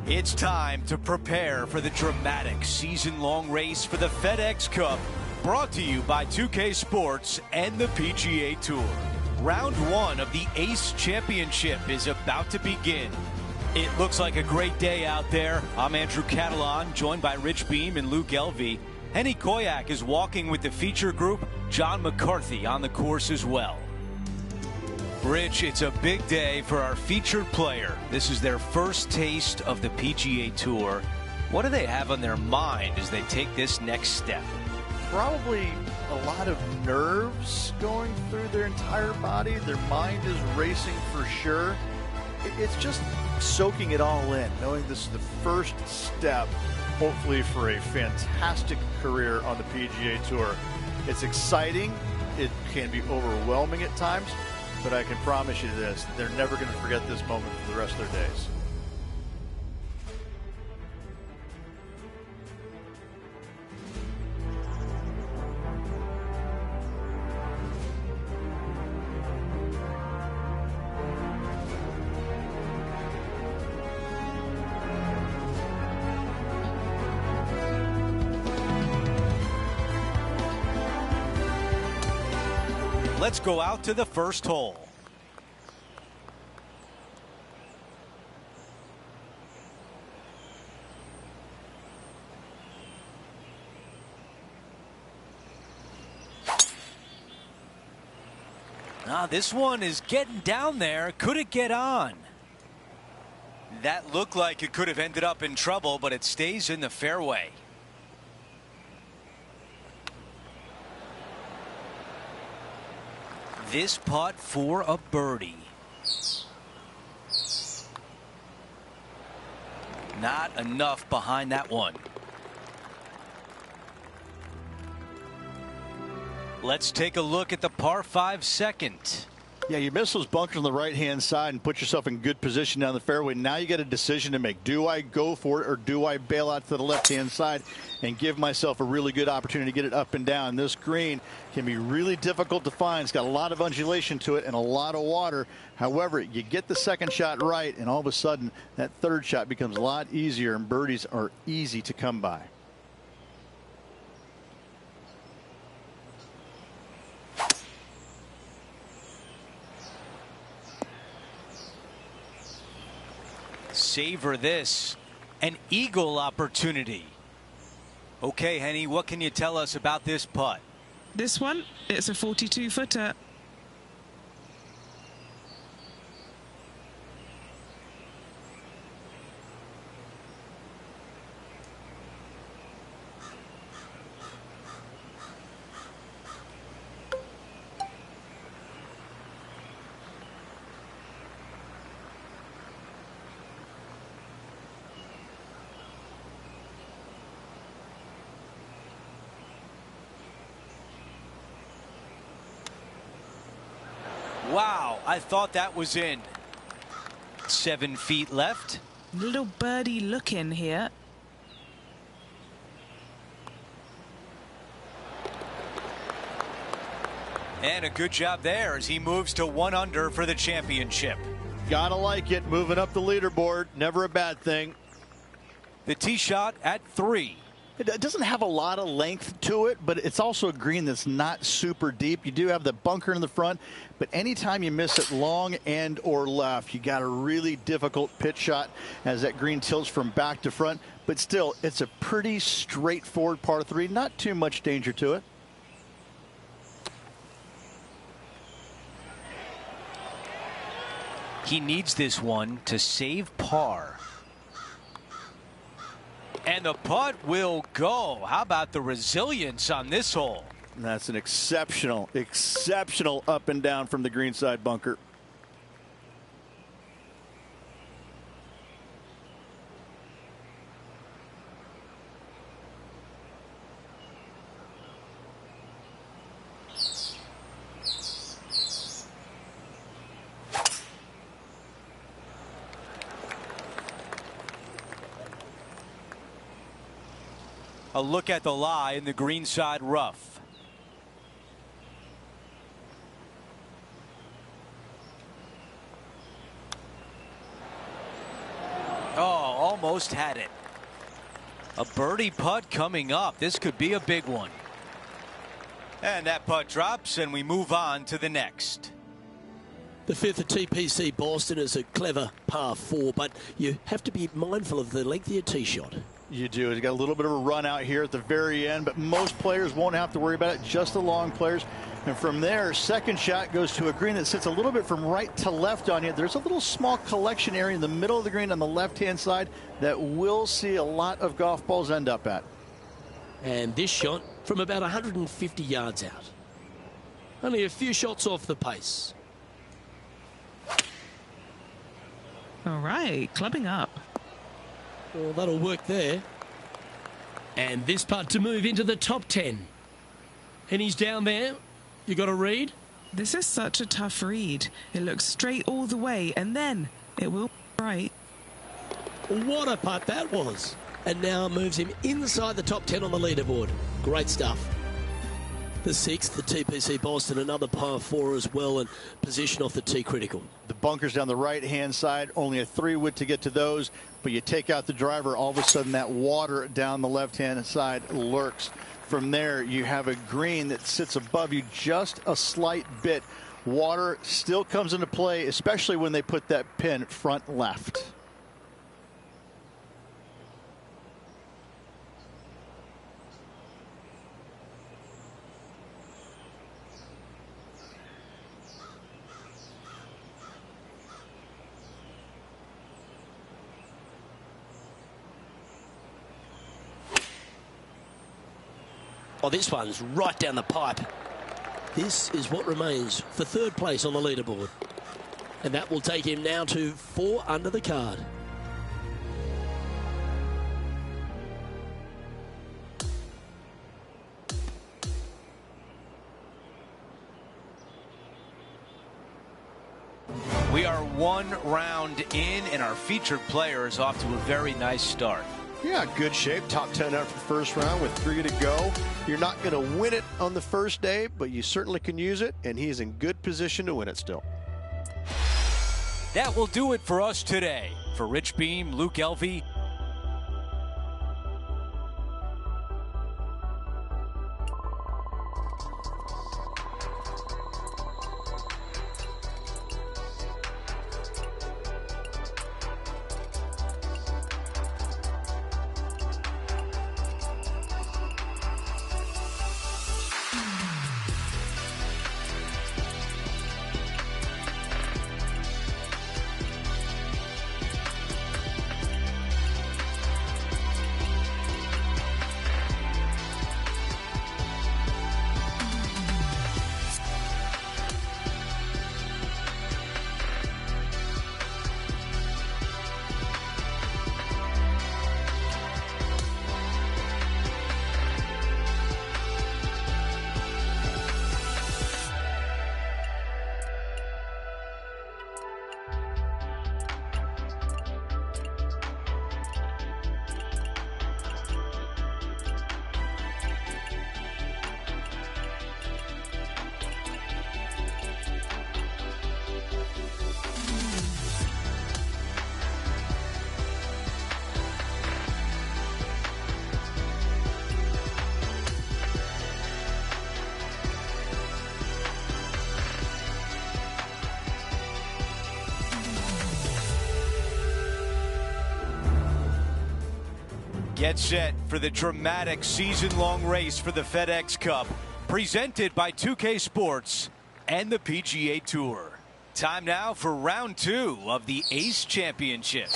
It's time to prepare for the dramatic season-long race for the FedEx Cup, brought to you by 2K Sports and the PGA Tour. Round one of the Ace Championship is about to begin. It looks like a great day out there. I'm Andrew Catalan, joined by Rich Beam and Lou Gelvey. Henny Koyak is walking with the feature group. John McCarthy on the course as well. Rich, it's a big day for our featured player. This is their first taste of the PGA Tour. What do they have on their mind as they take this next step? Probably a lot of nerves going through their entire body. Their mind is racing for sure. It's just soaking it all in, knowing this is the first step, hopefully, for a fantastic career on the PGA Tour. It's exciting. It can be overwhelming at times, but I can promise you this, they're never going to forget this moment for the rest of their days. Let's go out to the first hole. This one is getting down there. Could it get on? That looked like it could have ended up in trouble, but it stays in the fairway. This putt for a birdie. Not enough behind that one. Let's take a look at the par 5 second. Yeah, you miss those bunkers on the right-hand side and put yourself in good position down the fairway. Now you got a decision to make. Do I go for it or do I bail out to the left-hand side and give myself a really good opportunity to get it up and down? This green can be really difficult to find. It's got a lot of undulation to it and a lot of water. However, you get the second shot right, and all of a sudden that third shot becomes a lot easier, and birdies are easy to come by. Savor this, an eagle opportunity. Okay, Henny, what can you tell us about this putt? This one, it's a 42-footer. Wow, I thought that was in. 7 feet left. Little birdie look in here. And a good job there as he moves to 1 under for the championship. Gotta like it. Moving up the leaderboard. Never a bad thing. The tee shot at 3. It doesn't have a lot of length to it, but it's also a green that's not super deep. You do have the bunker in the front, but anytime you miss it long and or left, you got a really difficult pitch shot as that green tilts from back to front. But still, it's a pretty straightforward par 3. Not too much danger to it. He needs this one to save par. And the putt will go. How about the resilience on this hole? That's an exceptional up and down from the greenside bunker. A look at the lie in the greenside rough. Oh, almost had it. A birdie putt coming up. This could be a big one. And that putt drops, and we move on to the next. The fifth at TPC Boston is a clever par 4, but you have to be mindful of the length of your tee shot. You do. It's got a little bit of a run out here at the very end, but most players won't have to worry about it, just the long players. And from there, second shot goes to a green that sits a little bit from right to left on you. There's a little small collection area in the middle of the green on the left-hand side that we'll see a lot of golf balls end up at. And this shot from about 150 yards out. Only a few shots off the pace. All right, clubbing up. Well, that'll work there. And this putt to move into the top 10. And he's down there. You got a read? This is such a tough read. It looks straight all the way, and then it will be right. What a putt that was. And now moves him inside the top 10 on the leaderboard. Great stuff. The sixth, the TPC Boston, another par 4 as well, and position off the tee critical. The bunkers down the right-hand side, only a 3-wood to get to those, but you take out the driver, all of a sudden that water down the left-hand side lurks. From there, you have a green that sits above you just a slight bit. Water still comes into play, especially when they put that pin front left. Oh, this one's right down the pipe. This is what remains for third place on the leaderboard. And that will take him now to 4 under the card. We are 1 round in, and our featured player is off to a very nice start. Yeah, good shape. Top 10 out for the first round with 3 to go. You're not going to win it on the first day, but you certainly can use it, and he's in good position to win it still. That will do it for us today. For Rich Beem, Luke Elvey, get set for the dramatic season-long race for the FedEx Cup, presented by 2K Sports and the PGA Tour. Time now for round 2 of the Ace Championship.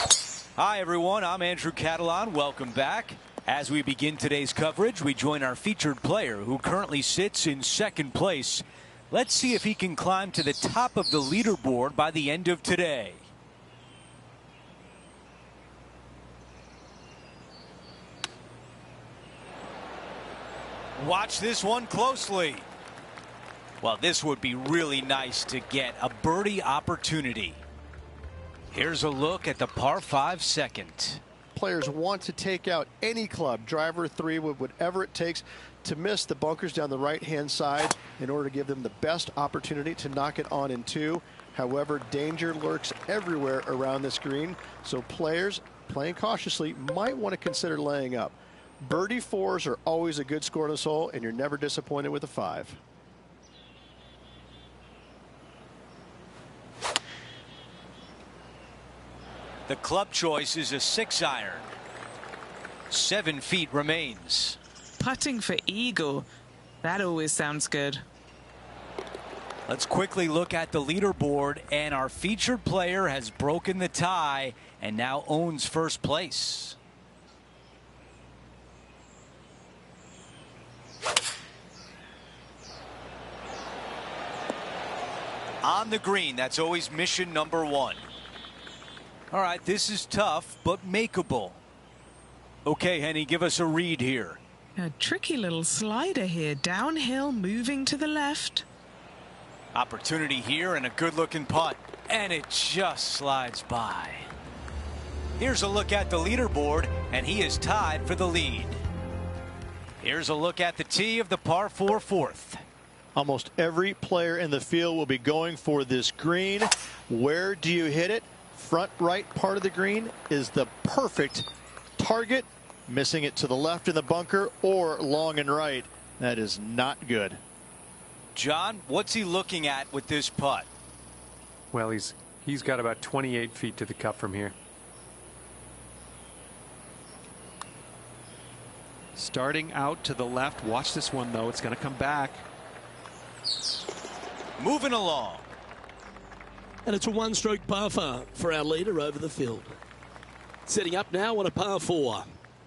Hi, everyone. I'm Andrew Catalan. Welcome back. As we begin today's coverage, we join our featured player who currently sits in second place. Let's see if he can climb to the top of the leaderboard by the end of today. Watch this one closely. Well, this would be really nice to get a birdie opportunity. Here's a look at the par 5 second. Players want to take out any club, driver, 3-wood, whatever it takes to miss the bunkers down the right-hand side in order to give them the best opportunity to knock it on in 2. However, danger lurks everywhere around this green, so players playing cautiously, might want to consider laying up. Birdie fours are always a good score on this hole, and you're never disappointed with a 5. The club choice is a 6-iron. 7 feet remains. Putting for eagle. That always sounds good. Let's quickly look at the leaderboard, and our featured player has broken the tie and now owns first place. On the green, that's always mission number 1. All right, this is tough, but makeable. Okay, Henny, give us a read here. A tricky little slider here. Downhill, moving to the left. Opportunity here and a good-looking putt. And it just slides by. Here's a look at the leaderboard, and he is tied for the lead. Here's a look at the tee of the par 4 fourth. Almost every player in the field will be going for this green. Where do you hit it? Front right part of the green is the perfect target. Missing it to the left in the bunker or long and right. That is not good. John, what's he looking at with this putt? Well, he's got about 28 feet to the cup from here. Starting out to the left. Watch this one, though. It's going to come back. Moving along. And it's a one-stroke par for our leader over the field. Setting up now on a par 4.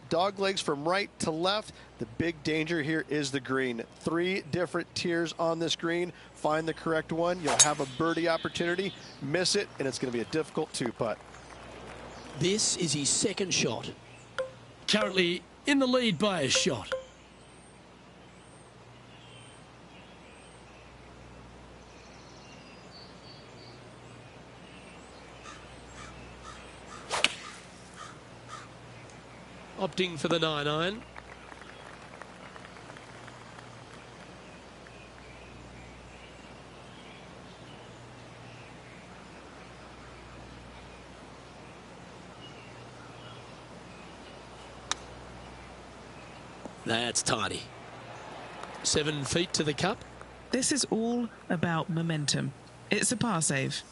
Dog legs from right to left. The big danger here is the green. 3 different tiers on this green. Find the correct one. You'll have a birdie opportunity. Miss it, and it's going to be a difficult 2-putt. This is his second shot. Currently in the lead by a shot. Opting for the 9-iron. That's tidy. 7 feet to the cup. This is all about momentum. It's a par save.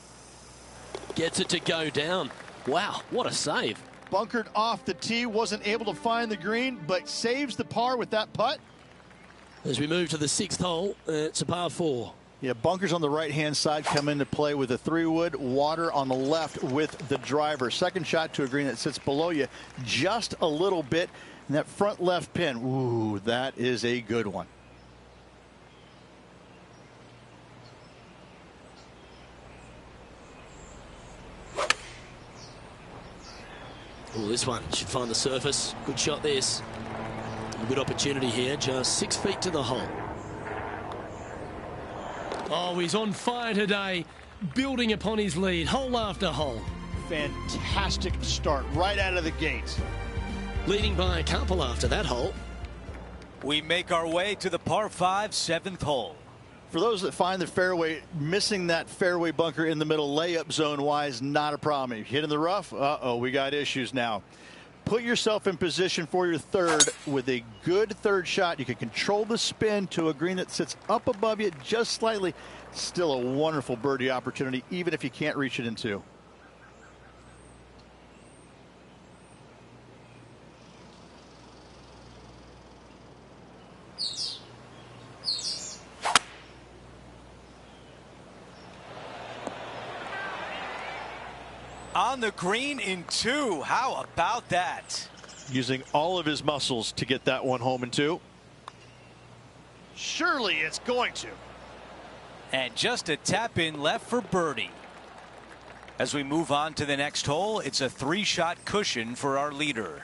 Gets it to go down. Wow, what a save. Bunkered off the tee, wasn't able to find the green, but saves the par with that putt. As we move to the 6th hole, it's a par 4. Yeah, bunkers on the right-hand side come into play with a 3-wood, water on the left with the driver. Second shot to a green that sits below you just a little bit. And that front left pin, ooh, that is a good one. Oh, this one should find the surface. Good shot, this. A good opportunity here, just 6 feet to the hole. Oh, he's on fire today, building upon his lead, hole after hole. Fantastic start right out of the gate. Leading by a couple after that hole. We make our way to the par 5 7th hole. For those that find the fairway, missing that fairway bunker in the middle layup zone wise, not a problem. If you hit in the rough, uh-oh, we got issues now. Put yourself in position for your third with a good third shot. You can control the spin to a green that sits up above you just slightly. Still a wonderful birdie opportunity, even if you can't reach it in 2. On the green in 2. How about that? Using all of his muscles to get that one home in 2. Surely it's going to. And just a tap in left for birdie. As we move on to the next hole, it's a 3-shot cushion for our leader.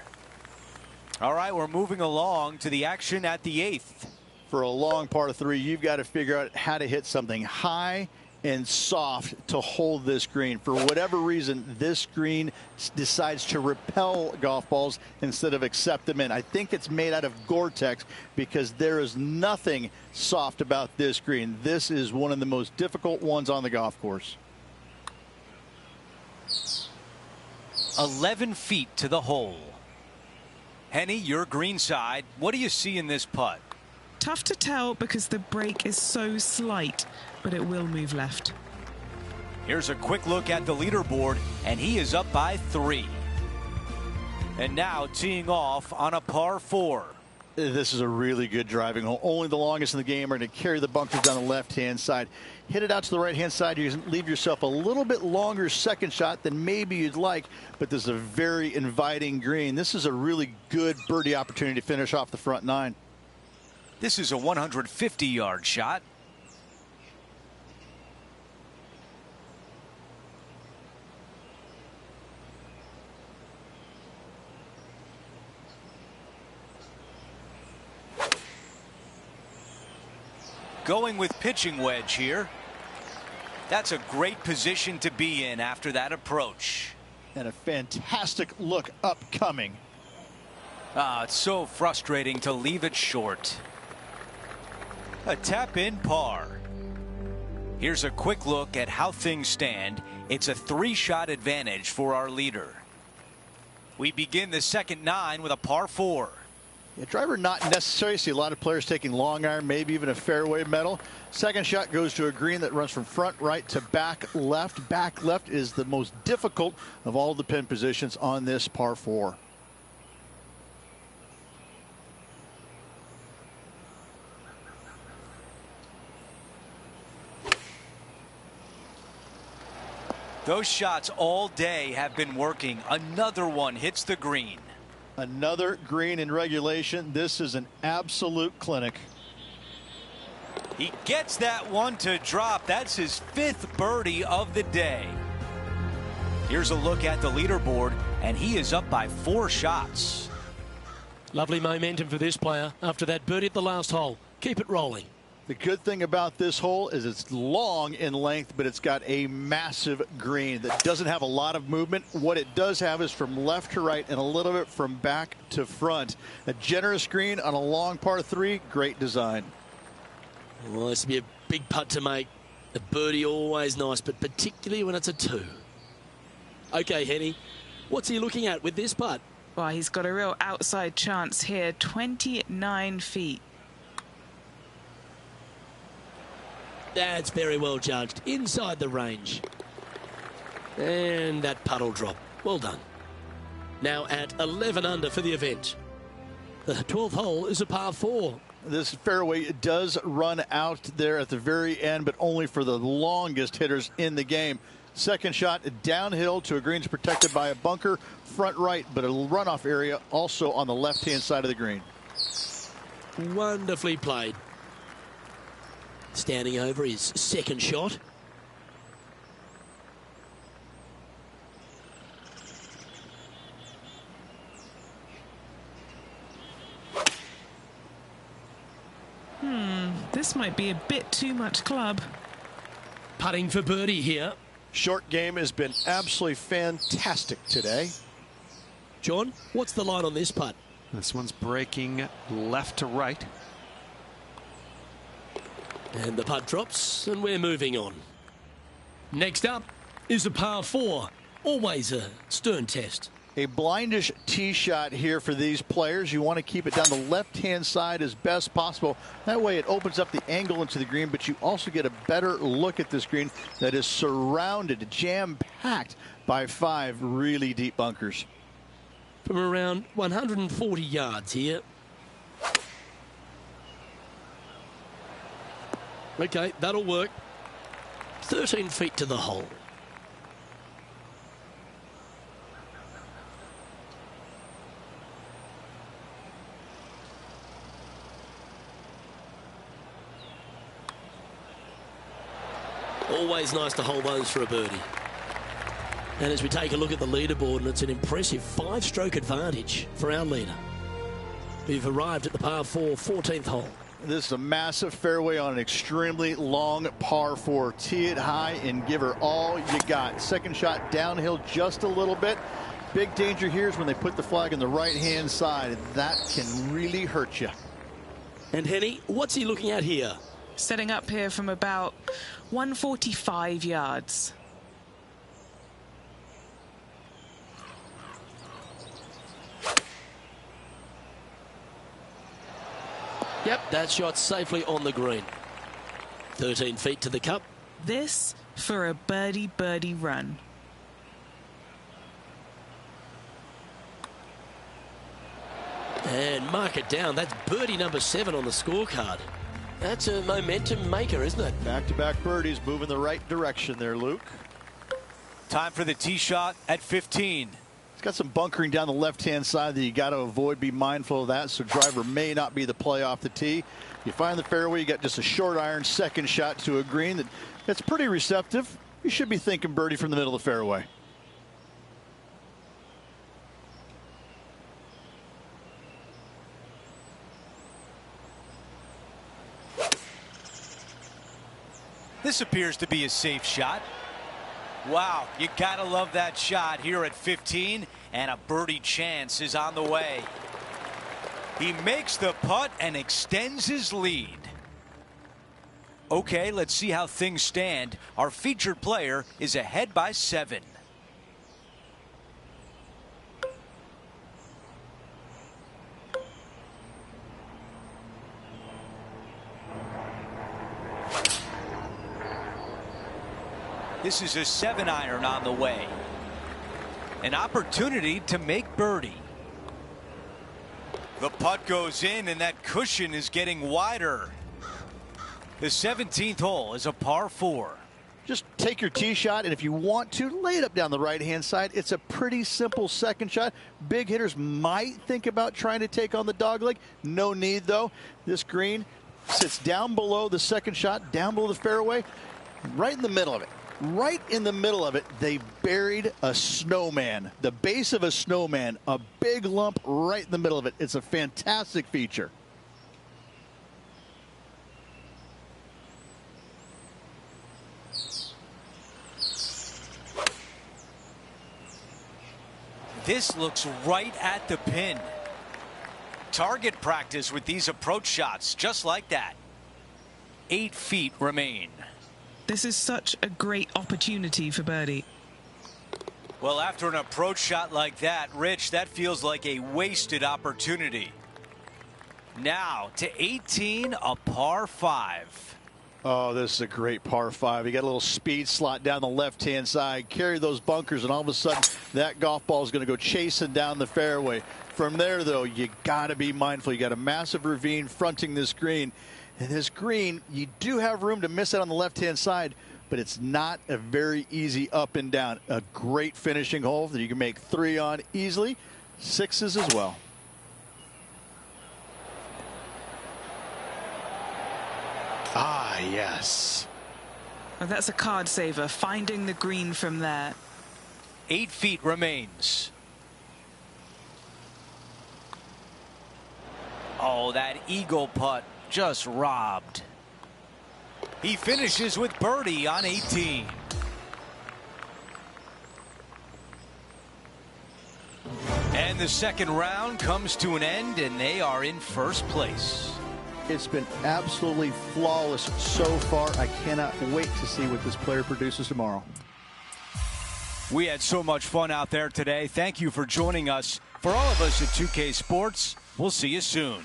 All right, we're moving along to the action at the 8th. For a long par 3, you've got to figure out how to hit something high and soft to hold this green. For whatever reason, this green decides to repel golf balls instead of accept them in. I think it's made out of Gore-Tex because there is nothing soft about this green. This is one of the most difficult ones on the golf course. 11 feet to the hole. Henny, your green side. What do you see in this putt? Tough to tell because the break is so slight, but it will move left. Here's a quick look at the leaderboard, and he is up by 3. And now teeing off on a par 4. This is a really good driving hole. Only the longest in the game are going to carry the bunkers down the left-hand side. Hit it out to the right-hand side. You can leave yourself a little bit longer second shot than maybe you'd like, but this is a very inviting green. This is a really good birdie opportunity to finish off the front 9. This is a 150-yard shot. Going with pitching wedge here. That's a great position to be in after that approach. And a fantastic look upcoming. It's so frustrating to leave it short. A tap-in par. Here's a quick look at how things stand. It's a 3-shot advantage for our leader. We begin the second 9 with a par 4. Yeah, driver not necessary. See a lot of players taking long iron, maybe even a fairway metal. Second shot goes to a green that runs from front right to back left. Back left is the most difficult of all the pin positions on this par 4. Those shots all day have been working. Another one hits the green. Another green in regulation. This is an absolute clinic. He gets that one to drop. That's his 5th birdie of the day. Here's a look at the leaderboard, and he is up by 4 shots. Lovely momentum for this player after that birdie at the last hole. Keep it rolling. The good thing about this hole is it's long in length, but it's got a massive green that doesn't have a lot of movement. What it does have is from left to right and a little bit from back to front. A generous green on a long par 3. Great design. Well, this will be a big putt to make. A birdie always nice, but particularly when it's a 2. Okay, Henny, what's he looking at with this putt? Well, he's got a real outside chance here. 29 feet. That's very well judged. Inside the range. And that putt will drop. Well done. Now at 11 under for the event. The 12th hole is a par 4. This fairway does run out there at the very end, but only for the longest hitters in the game. Second shot downhill to a green protected by a bunker, front right, but a runoff area also on the left-hand side of the green. Wonderfully played. Standing over his second shot. This might be a bit too much club. Putting for birdie here. Short game has been absolutely fantastic today. John, what's the line on this putt? This one's breaking left to right. And the putt drops, and we're moving on. Next up is a par 4. Always a stern test. A blindish tee shot here for these players. You want to keep it down the left-hand side as best possible. That way it opens up the angle into the green, but you also get a better look at this green that is surrounded, jam-packed by 5 really deep bunkers. From around 140 yards here. Okay, that'll work. 13 feet to the hole. Always nice to hold those for a birdie. And as we take a look at the leaderboard, and it's an impressive 5-stroke advantage for our leader. We've arrived at the par 4, 14th hole. This is a massive fairway on an extremely long par 4. Tee it high and give her all you got. Second shot downhill just a little bit. Big danger here is when they put the flag on the right-hand side. That can really hurt you. And Henny, what's he looking at here? Setting up here from about 145 yards. Yep, that shot safely on the green. 13 feet to the cup. This for a birdie run. And mark it down. That's birdie number 7 on the scorecard. That's a momentum maker, isn't it? Back-to-back birdies, moving the right direction there, Luke. Time for the tee shot at 15. It's got some bunkering down the left-hand side that you got to avoid. Be mindful of that, so driver may not be the play off the tee. You find the fairway, you got just a short iron second shot to a green that's pretty receptive. You should be thinking birdie from the middle of the fairway. This appears to be a safe shot. Wow, you gotta love that shot here at 15, and a birdie chance is on the way. He makes the putt and extends his lead. Okay, let's see how things stand. Our featured player is ahead by 7. This is a 7-iron on the way. An opportunity to make birdie. The putt goes in, and that cushion is getting wider. The 17th hole is a par 4. Just take your tee shot, and if you want to, lay it up down the right-hand side. It's a pretty simple second shot. Big hitters might think about trying to take on the dogleg. No need, though. This green sits down below the second shot, down below the fairway, right in the middle of it. Right in the middle of it, they buried a snowman, the base of a snowman, a big lump right in the middle of it. It's a fantastic feature. This looks right at the pin. Target practice with these approach shots, just like that. 8 feet remain. This is such a great opportunity for birdie. Well, after an approach shot like that, Rich, that feels like a wasted opportunity. Now to 18, a par 5. Oh, this is a great par 5. You got a little speed slot down the left-hand side, carry those bunkers, and all of a sudden that golf ball is going to go chasing down the fairway. From there, though, you got to be mindful. You got a massive ravine fronting this green. And this green, you do have room to miss it on the left-hand side, but it's not a very easy up and down. A great finishing hole that you can make 3 on easily. 6s as well. Ah, yes. Oh, that's a card saver, finding the green from there. 8 feet remains. Oh, that eagle putt just robbed. He finishes with birdie on 18. And the second round comes to an end, and they are in first place. It's been absolutely flawless so far. I cannot wait to see what this player produces tomorrow. We had so much fun out there today. Thank you for joining us. For all of us at 2K Sports, we'll see you soon.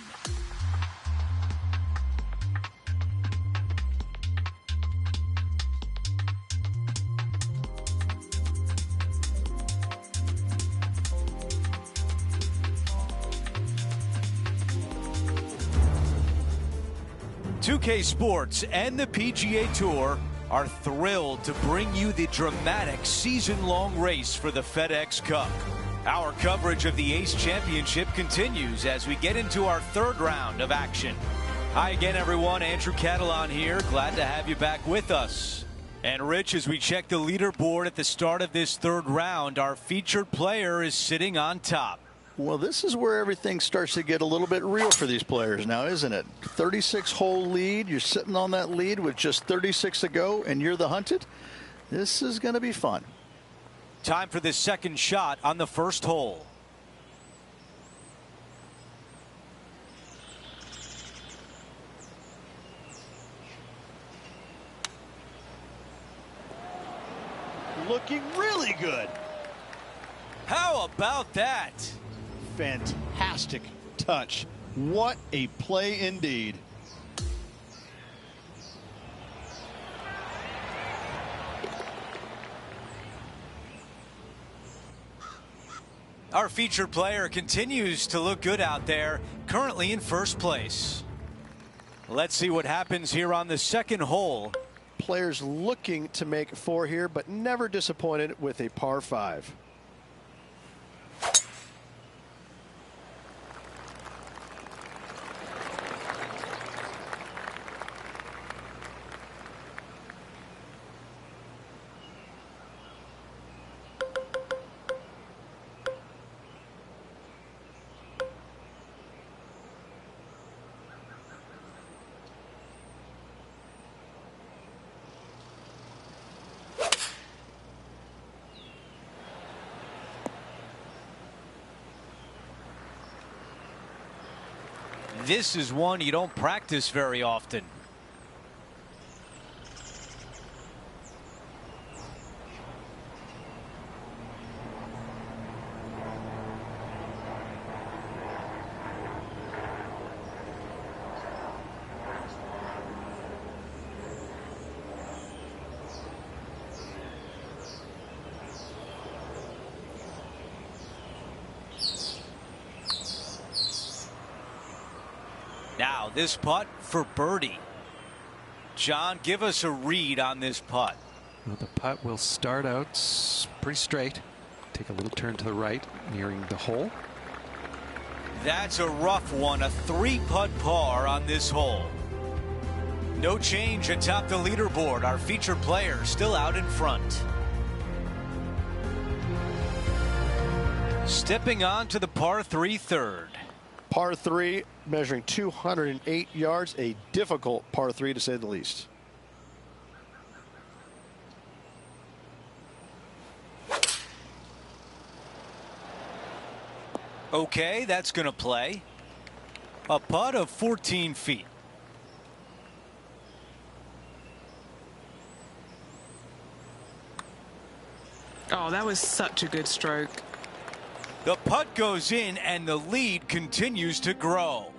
.2K Sports and the PGA Tour are thrilled to bring you the dramatic season-long race for the FedEx Cup. Our coverage of the Ace Championship continues as we get into our 3rd round of action. Hi again, everyone. Andrew Catalon here. Glad to have you back with us. And Rich, as we check the leaderboard at the start of this 3rd round, our featured player is sitting on top. Well, this is where everything starts to get a little bit real for these players now, isn't it? 36-hole lead. You're sitting on that lead with just 36 to go, and you're the hunted. This is going to be fun. Time for the second shot on the first hole. Looking really good. How about that? Fantastic touch. What a play indeed. Our featured player continues to look good out there, currently in first place. Let's see what happens here on the second hole. Players looking to make 4 here, but never disappointed with a par 5. This is one you don't practice very often. Now this putt for birdie. John, give us a read on this putt. Well, the putt will start out pretty straight. Take a little turn to the right, nearing the hole. That's a rough one, a 3-putt par on this hole. No change atop the leaderboard. Our featured player still out in front. Stepping on to the par 3 third. Par 3 measuring 208 yards, a difficult par 3 to say the least. Okay, that's going to play. A putt of 14 feet. Oh, that was such a good stroke. The putt goes in and the lead continues to grow.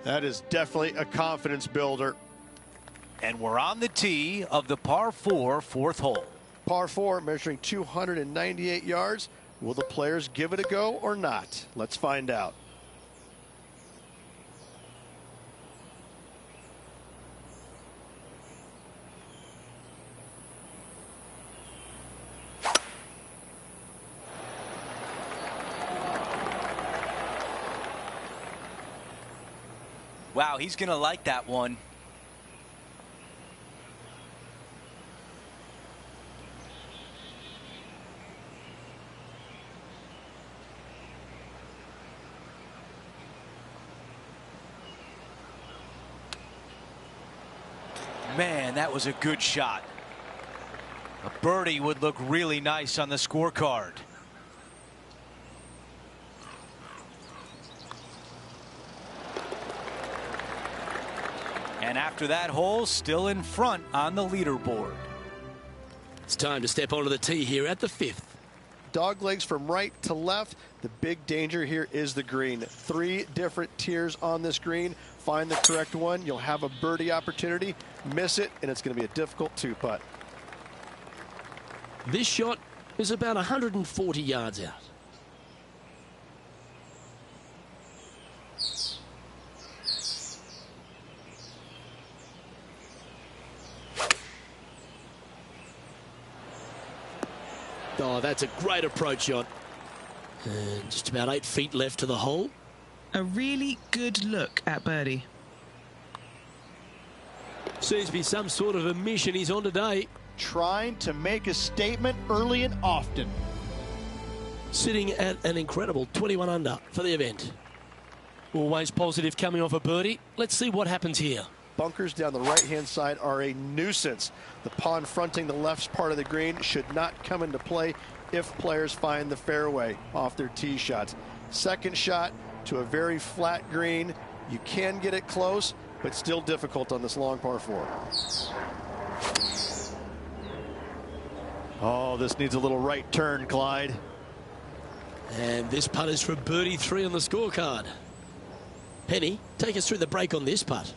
That is definitely a confidence builder. And we're on the tee of the par 4 fourth hole. Par 4 measuring 298 yards. Will the players give it a go or not? Let's find out. Wow, he's going to like that one. Man, that was a good shot. A birdie would look really nice on the scorecard. And after that hole, still in front on the leaderboard. It's time to step onto the tee here at the 5th. Dog legs from right to left. The big danger here is the green. 3 different tiers on this green. Find the correct one. You'll have a birdie opportunity. Miss it, and it's going to be a difficult 2-putt. This shot is about 140 yards out. Oh, that's a great approach shot. And just about 8 feet left to the hole. A really good look at birdie. Seems to be some sort of a mission he's on today. Trying to make a statement early and often. Sitting at an incredible 21 under for the event. Always positive coming off a birdie. Let's see what happens here. Bunkers down the right-hand side are a nuisance. The pond fronting the left part of the green should not come into play if players find the fairway off their tee shots. Second shot to a very flat green. You can get it close, but still difficult on this long par 4. Oh, this needs a little right turn, Clyde. And this putt is for birdie 3 on the scorecard. Penny, take us through the break on this putt.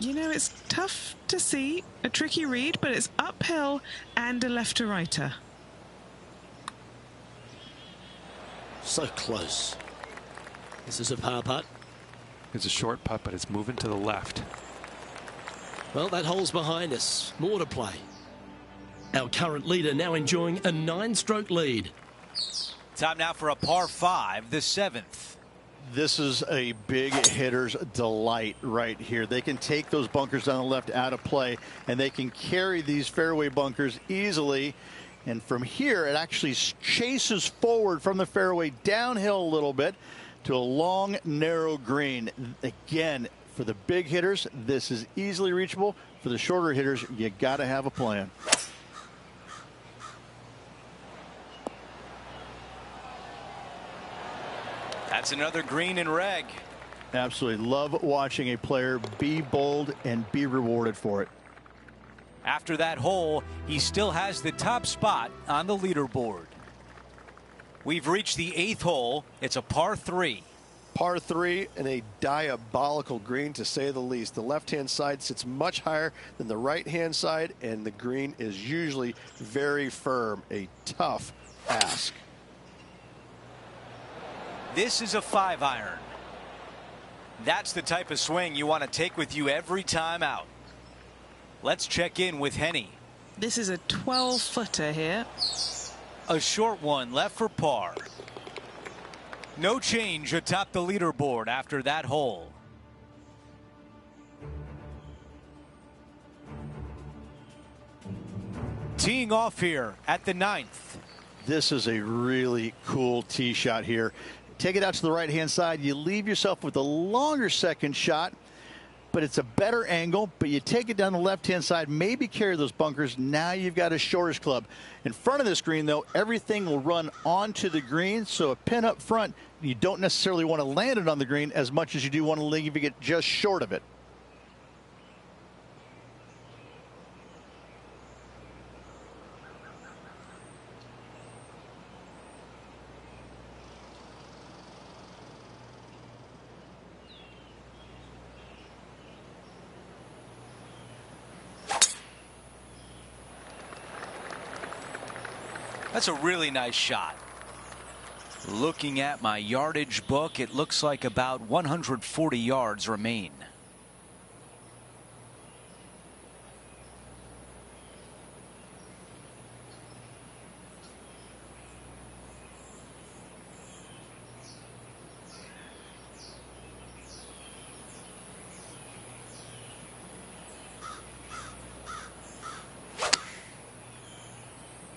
You know, it's tough to see, a tricky read, but it's uphill and a left-to-righter. So close. This is a par putt. It's a short putt, but it's moving to the left. Well, that hole's behind us. More to play. Our current leader now enjoying a 9-stroke lead. Time now for a par 5, the 7th. This is a big hitter's delight right here. They can take those bunkers down the left out of play, and they can carry these fairway bunkers easily. And from here, it actually chases forward from the fairway downhill a little bit to a long, narrow green. Again, for the big hitters, this is easily reachable. For the shorter hitters, you got to have a plan. That's another green in reg. Absolutely love watching a player be bold and be rewarded for it. After that hole, he still has the top spot on the leaderboard. We've reached the 8th hole. It's a par 3. Par 3 and a diabolical green, to say the least. The left-hand side sits much higher than the right-hand side, and the green is usually very firm. A tough ask. This is a 5-iron. That's the type of swing you want to take with you every time out. Let's check in with Henny. This is a 12-footer here. A short one left for par. No change atop the leaderboard after that hole. Teeing off here at the 9th. This is a really cool tee shot here. Take it out to the right-hand side. You leave yourself with a longer second shot, but it's a better angle. But you take it down the left-hand side, maybe carry those bunkers. Now you've got a shortish club. In front of this green, though, everything will run onto the green. So a pin up front, you don't necessarily want to land it on the green as much as you do want to leave it just short of it. That's a really nice shot. Looking at my yardage book, it looks like about 140 yards remain.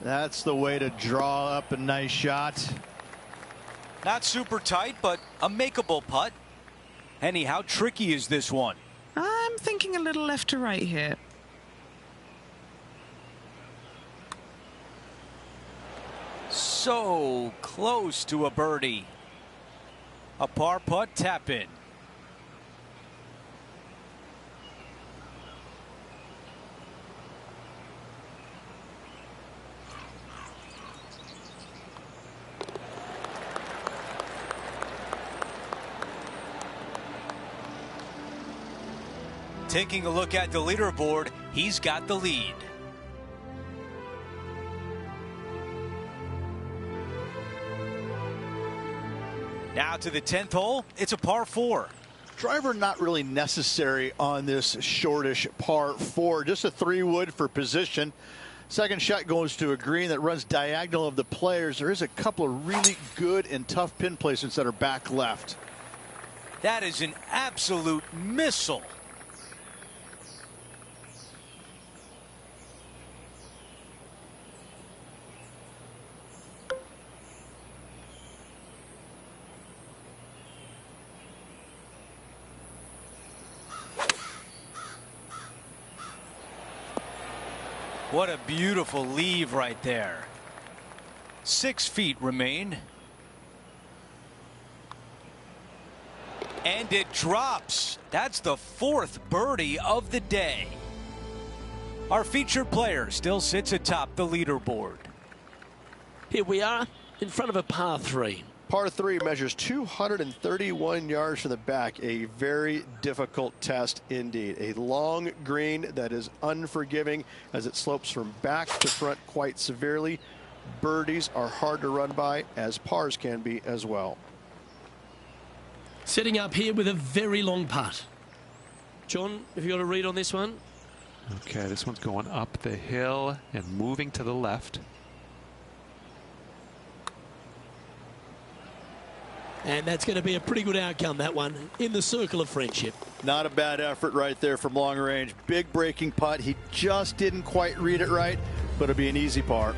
That's the way to draw up a nice shot. Not super tight, but a makeable putt. Henny, how tricky is this one? I'm thinking a little left to right here. So close to a birdie. A par putt tap in. Taking a look at the leaderboard, he's got the lead. Now to the 10th hole, it's a par 4. Driver not really necessary on this shortish par 4, just a 3-wood for position. Second shot goes to a green that runs diagonal of the players. There is a couple of really good and tough pin placements that are back left. That is an absolute missile. What a beautiful leave right there. 6 feet remain. And it drops. That's the 4th birdie of the day. Our featured player still sits atop the leaderboard. Here we are in front of a par 3. Par 3 measures 231 yards from the back. A very difficult test indeed. A long green that is unforgiving as it slopes from back to front quite severely. Birdies are hard to run by, as pars can be as well. Setting up here with a very long putt. John, have you got a read on this one? Okay, this one's going up the hill and moving to the left. And that's going to be a pretty good outcome, that one, in the circle of friendship. Not a bad effort right there from long range. Big breaking putt. He just didn't quite read it right, but it'll be an easy par.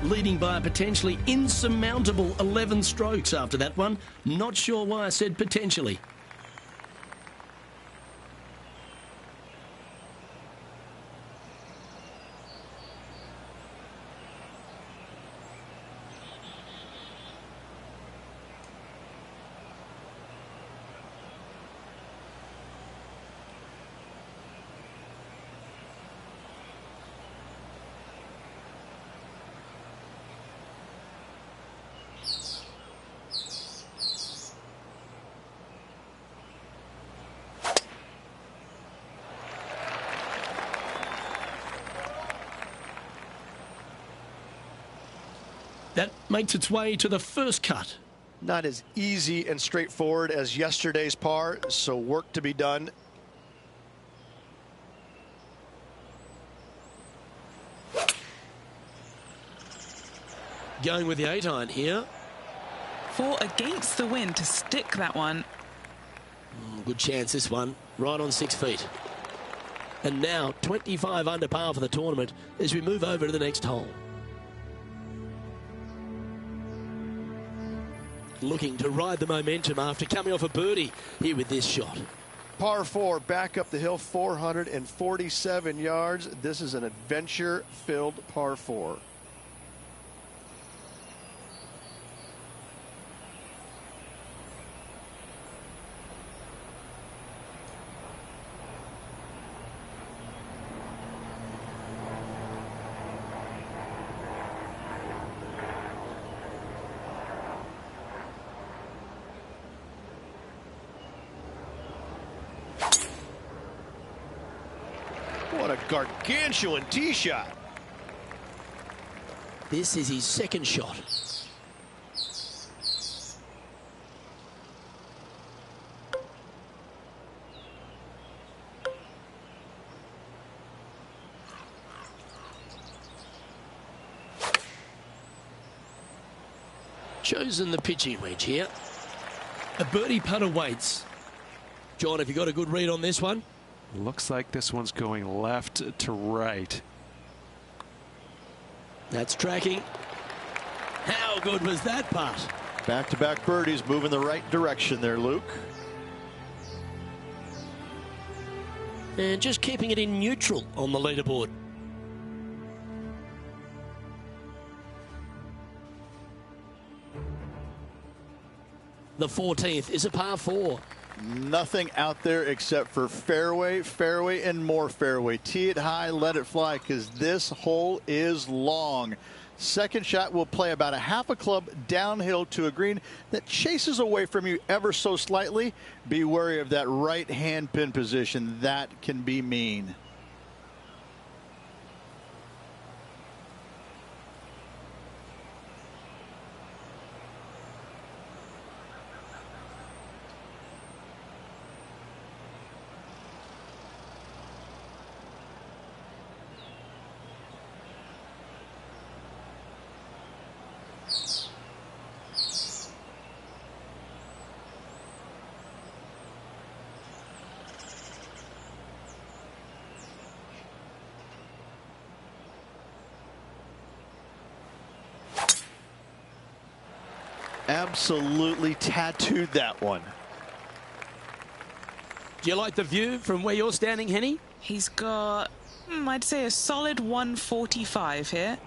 Leading by a potentially insurmountable 11 strokes after that one. Not sure why I said potentially. That makes its way to the first cut. Not as easy and straightforward as yesterday's par, so work to be done. Going with the 8-iron here. 4 against the wind to stick that one. Good chance this one, right on 6 feet. And now 25 under par for the tournament as we move over to the next hole. Looking to ride the momentum after coming off a birdie here with this shot. Par 4, back up the hill, 447 yards. This is an adventure-filled par 4. What a gargantuan tee shot. This is his second shot. Chosen the pitching wedge here. A birdie putt awaits. John, have you got a good read on this one? Looks like this one's going left to right. That's tracking. How good was that putt? Back-to-back birdies moving the right direction there, Luke. And just keeping it in neutral on the leaderboard. The 14th is a par 4. Nothing out there except for fairway, fairway, and more fairway. Tee it high, let it fly, because this hole is long. Second shot will play about a half a club downhill to a green that chases away from you ever so slightly. Be wary of that right hand pin position. That can be mean. Absolutely tattooed that one. Do you like the view from where you're standing, Henny? He's got, I'd say, a solid 145 here.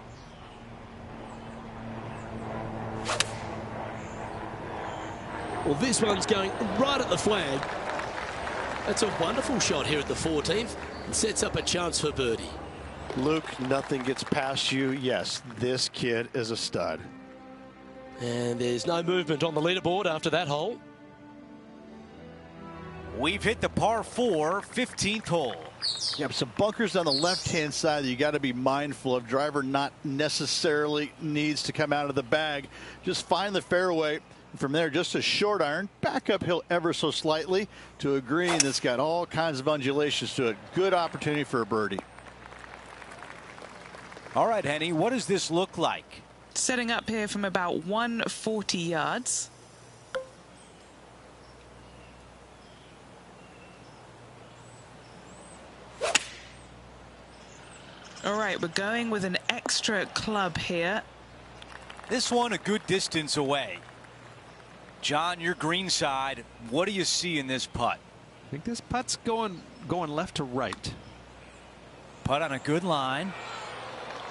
Well, this one's going right at the flag. That's a wonderful shot here at the 14th and sets up a chance for birdie. Luke, nothing gets past you. Yes, this kid is a stud. And there's no movement on the leaderboard after that hole. We've hit the par 4 15th hole. Yeah, some bunkers on the left-hand side that you got to be mindful of. Driver not necessarily needs to come out of the bag. Just find the fairway. From there, just a short iron, back uphill ever so slightly to a green that's got all kinds of undulations to it. Good opportunity for a birdie. All right, Henny, what does this look like? Setting up here from about 140 yards. All right, we're going with an extra club here. This one a good distance away. John, your green side, what do you see in this putt? I think this putt's going left to right. Putt on a good line.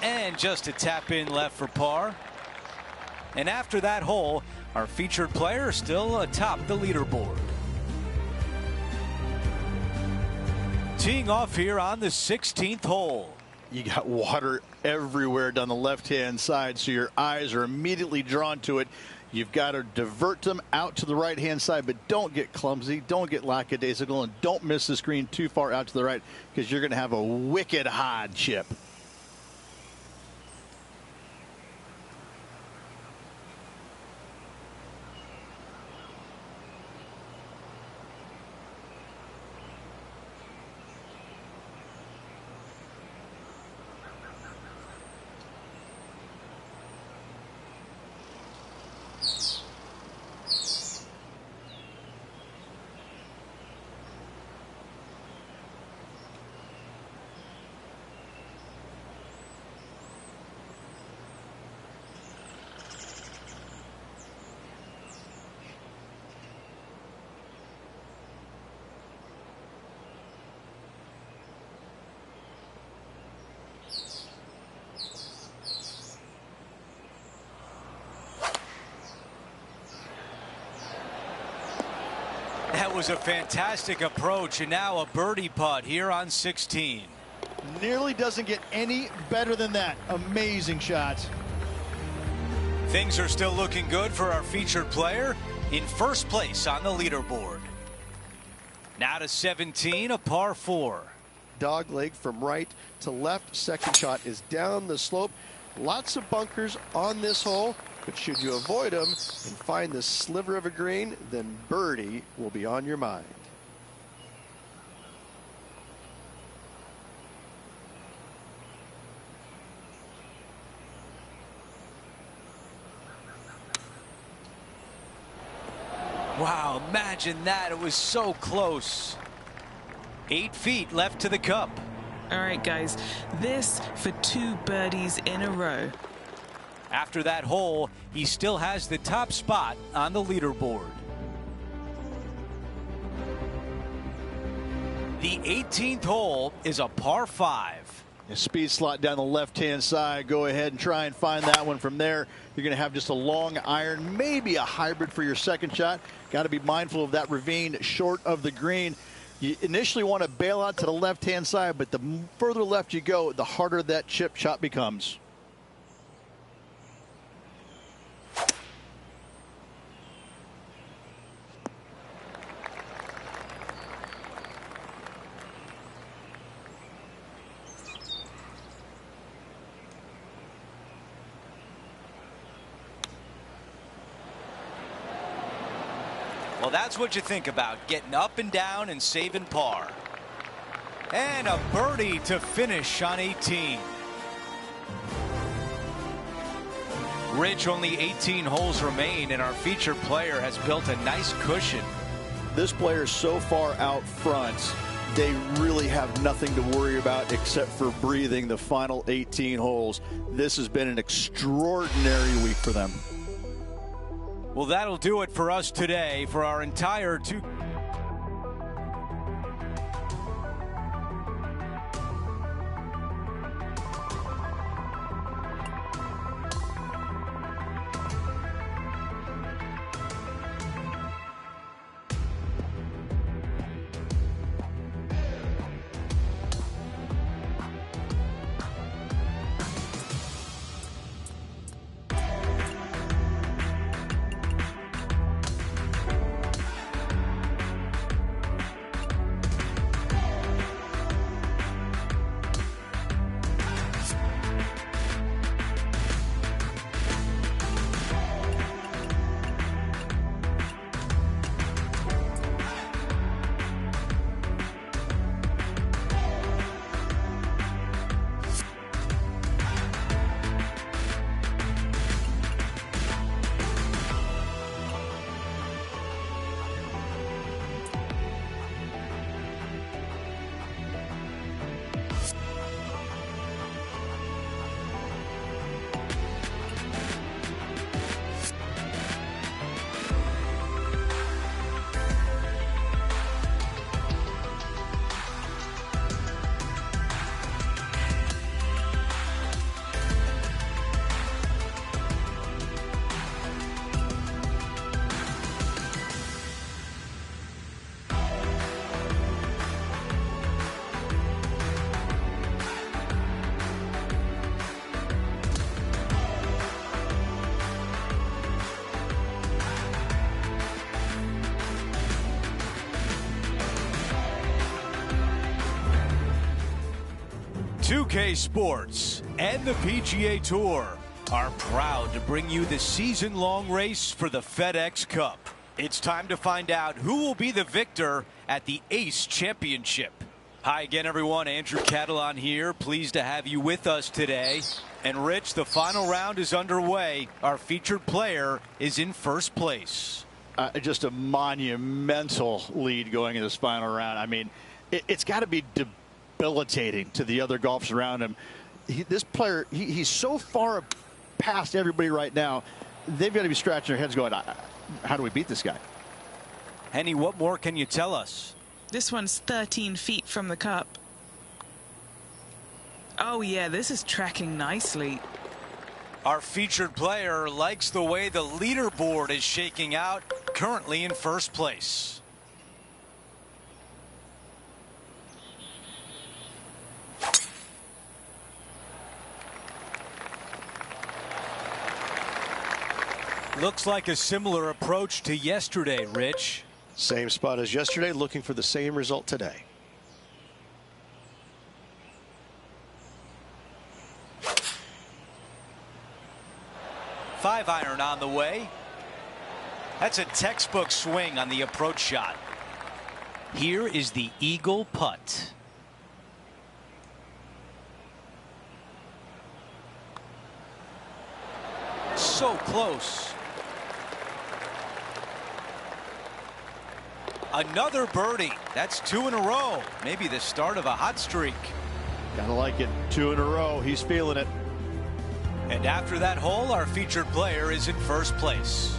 And just a tap in left for par. And after that hole, our featured player still atop the leaderboard. Teeing off here on the 16th hole. You got water everywhere down the left-hand side, so your eyes are immediately drawn to it. You've got to divert them out to the right-hand side, but don't get clumsy, don't get lackadaisical, and don't miss the screen too far out to the right, because you're going to have a wicked hard chip. That was a fantastic approach, and now a birdie putt here on 16. Nearly doesn't get any better than that. Amazing shot. Things are still looking good for our featured player in first place on the leaderboard. Now to 17, a par 4. Dog leg from right to left. Second shot is down the slope. Lots of bunkers on this hole, but should you avoid them and find this sliver of a green, then birdie will be on your mind. Wow, imagine that. It was so close. 8 feet left to the cup. All right, guys, this for 2 birdies in a row. After that hole, he still has the top spot on the leaderboard. The 18th hole is a par 5. A speed slot down the left-hand side. Go ahead and try and find that one. From there, you're going to have just a long iron, maybe a hybrid for your second shot. Got to be mindful of that ravine short of the green. You initially want to bail out to the left-hand side, but the further left you go, the harder that chip shot becomes. Well, that's what you think about, getting up and down and saving par. And a birdie to finish on 18. Rich, only 18 holes remain, and our featured player has built a nice cushion. This player is so far out front, they really have nothing to worry about except for breathing the final 18 holes. This has been an extraordinary week for them. Well, that'll do it for us today for our entire 2K Sports and the PGA Tour are proud to bring you the season-long race for the FedEx Cup. It's time to find out who will be the victor at the ACE Championship. Hi again, everyone. Andrew Catalon here. Pleased to have you with us today. And Rich, the final round is underway. Our featured player is in first place. Just a monumental lead going in this final round. I mean, it's got to be debilitating to the other golfers around him. This player, he's so far past everybody right now. They've got to be scratching their heads going, how do we beat this guy? Henny, what more can you tell us? This one's 13 feet from the cup. Oh, yeah, this is tracking nicely. Our featured player likes the way the leaderboard is shaking out, currently in first place. Looks like a similar approach to yesterday, Rich. Same spot as yesterday, looking for the same result today. Five iron on the way. That's a textbook swing on the approach shot. Here is the eagle putt. So close. Another birdie. That's 2 in a row. Maybe the start of a hot streak. Gotta like it. 2 in a row. He's feeling it. And after that hole, our featured player is in first place.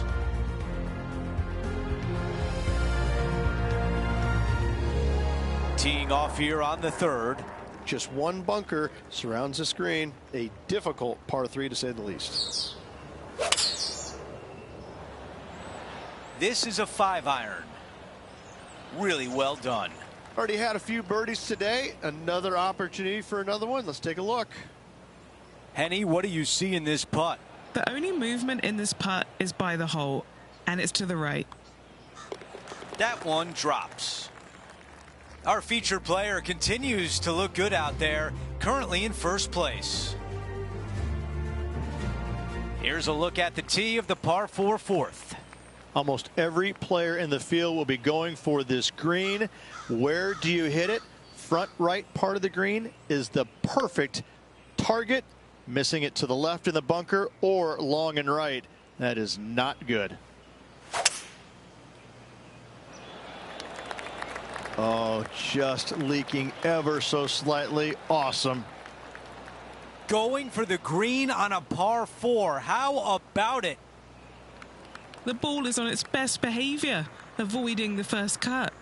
Teeing off here on the third. Just one bunker surrounds the screen. A difficult par 3 to say the least. This is a 5 iron. Really well done. Already had a few birdies today. Another opportunity for another one. Let's take a look. Henny, what do you see in this putt? The only movement in this putt is by the hole, and it's to the right. That one drops. Our featured player continues to look good out there, currently in first place. Here's a look at the tee of the par 4 fourth. Almost every player in the field will be going for this green. Where do you hit it? Front right part of the green is the perfect target. Missing it to the left in the bunker or long and right. That is not good. Oh, just leaking ever so slightly. Awesome. Going for the green on a par 4. How about it? The ball is on its best behavior, avoiding the first cut.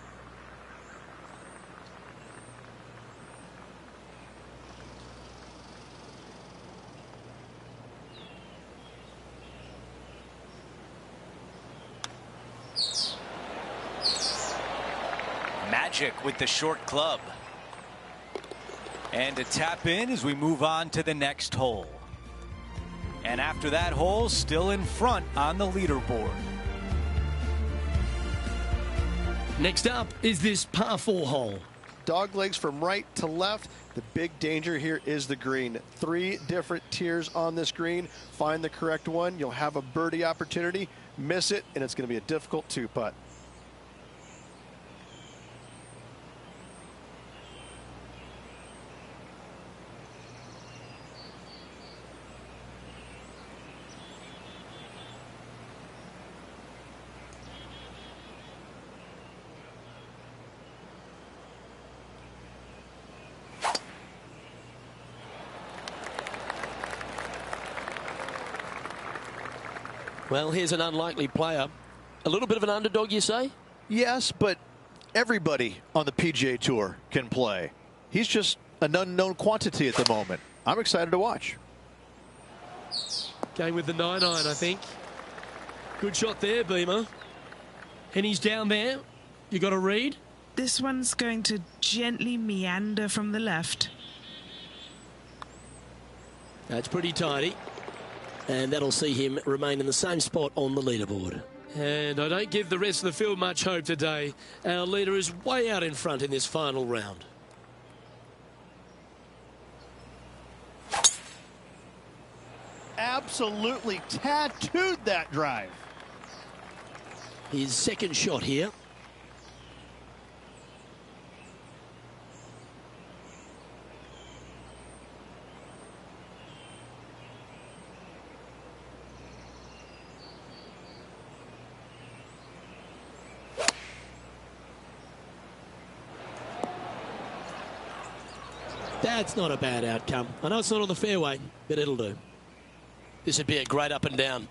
Magic with the short club. And to tap in as we move on to the next hole. And after that hole, still in front on the leaderboard. Next up is this par 4 hole. Dog legs from right to left. The big danger here is the green. 3 different tiers on this green. Find the correct one. You'll have a birdie opportunity. Miss it, and it's going to be a difficult 2-putt. Well, here's an unlikely player. A little bit of an underdog, you say? Yes, but everybody on the PGA Tour can play. He's just an unknown quantity at the moment. I'm excited to watch. Going with the 9-iron, I think. Good shot there, Beamer. And he's down there. You got a read? This one's going to gently meander from the left. That's pretty tidy. And that'll see him remain in the same spot on the leaderboard. And I don't give the rest of the field much hope today. Our leader is way out in front in this final round. absolutely tattooed that drive. His second shot here. That's not a bad outcome. I know it's not on the fairway, but it'll do. This would be a great up and down.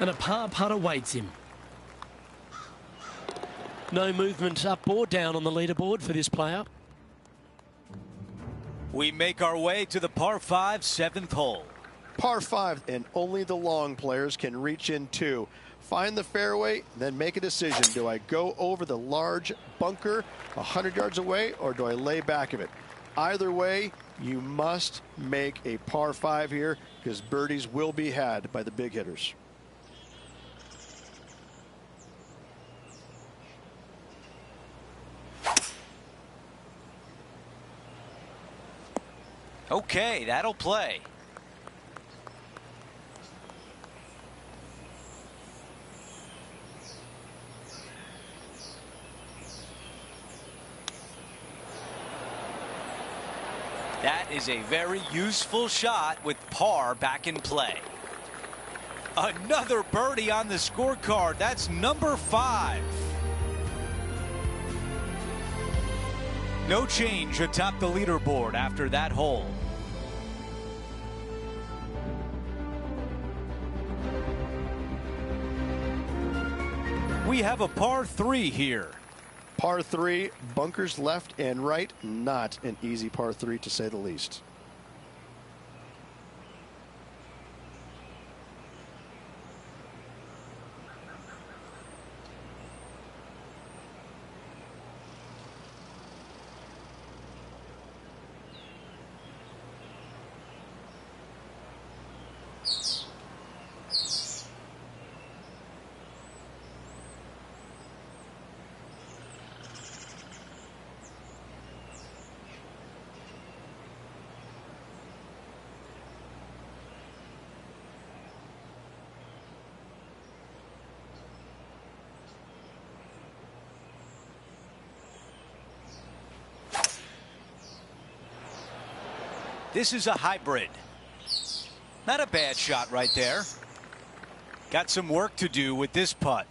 And a par putt awaits him. No movement up or down on the leaderboard for this player. We make our way to the par 5 7th hole. Par 5, and only the long players can reach in two. Find the fairway, then make a decision. Do I go over the large bunker 100 yards away, or do I lay back of it? Either way, you must make a par 5 here, because birdies will be had by the big hitters. Okay, that'll play. That is a very useful shot with par back in play. Another birdie on the scorecard. That's number 5. No change atop the leaderboard after that hole. We have a par 3 here. Par 3, bunkers left and right. Not an easy par 3, to say the least. This is a hybrid. Not a bad shot right there. Got some work to do with this putt.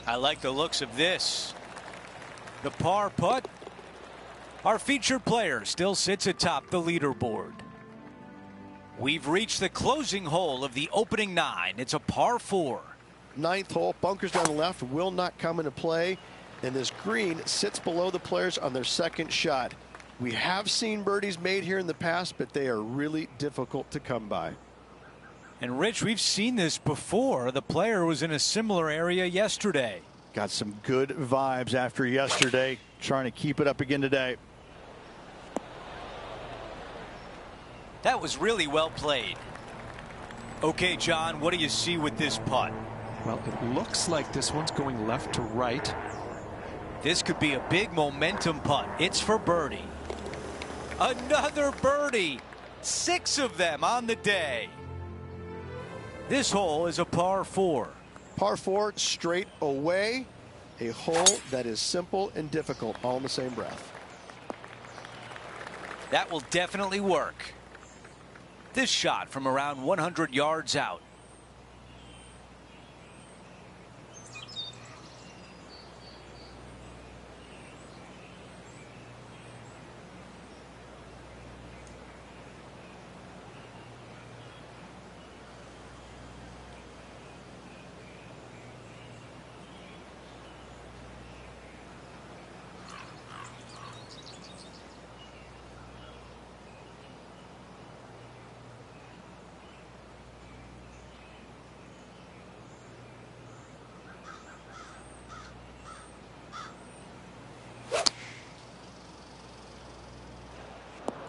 I like the looks of this. The par putt. Our featured player still sits atop the leaderboard. We've reached the closing hole of the opening 9. It's a par 4. 9th hole, bunkers down the left will not come into play, and this green sits below the players on their second shot. We have seen birdies made here in the past, but they are really difficult to come by. And Rich, we've seen this before. The player was in a similar area yesterday. Got some good vibes after yesterday, trying to keep it up again today. That was really well played. Okay, John, what do you see with this putt? Well, it looks like this one's going left to right. This could be a big momentum putt. It's for birdie. Another birdie. 6 of them on the day. This hole is a par 4. Par 4, straight away. A hole that is simple and difficult all in the same breath. That will definitely work. This shot from around 100 yards out.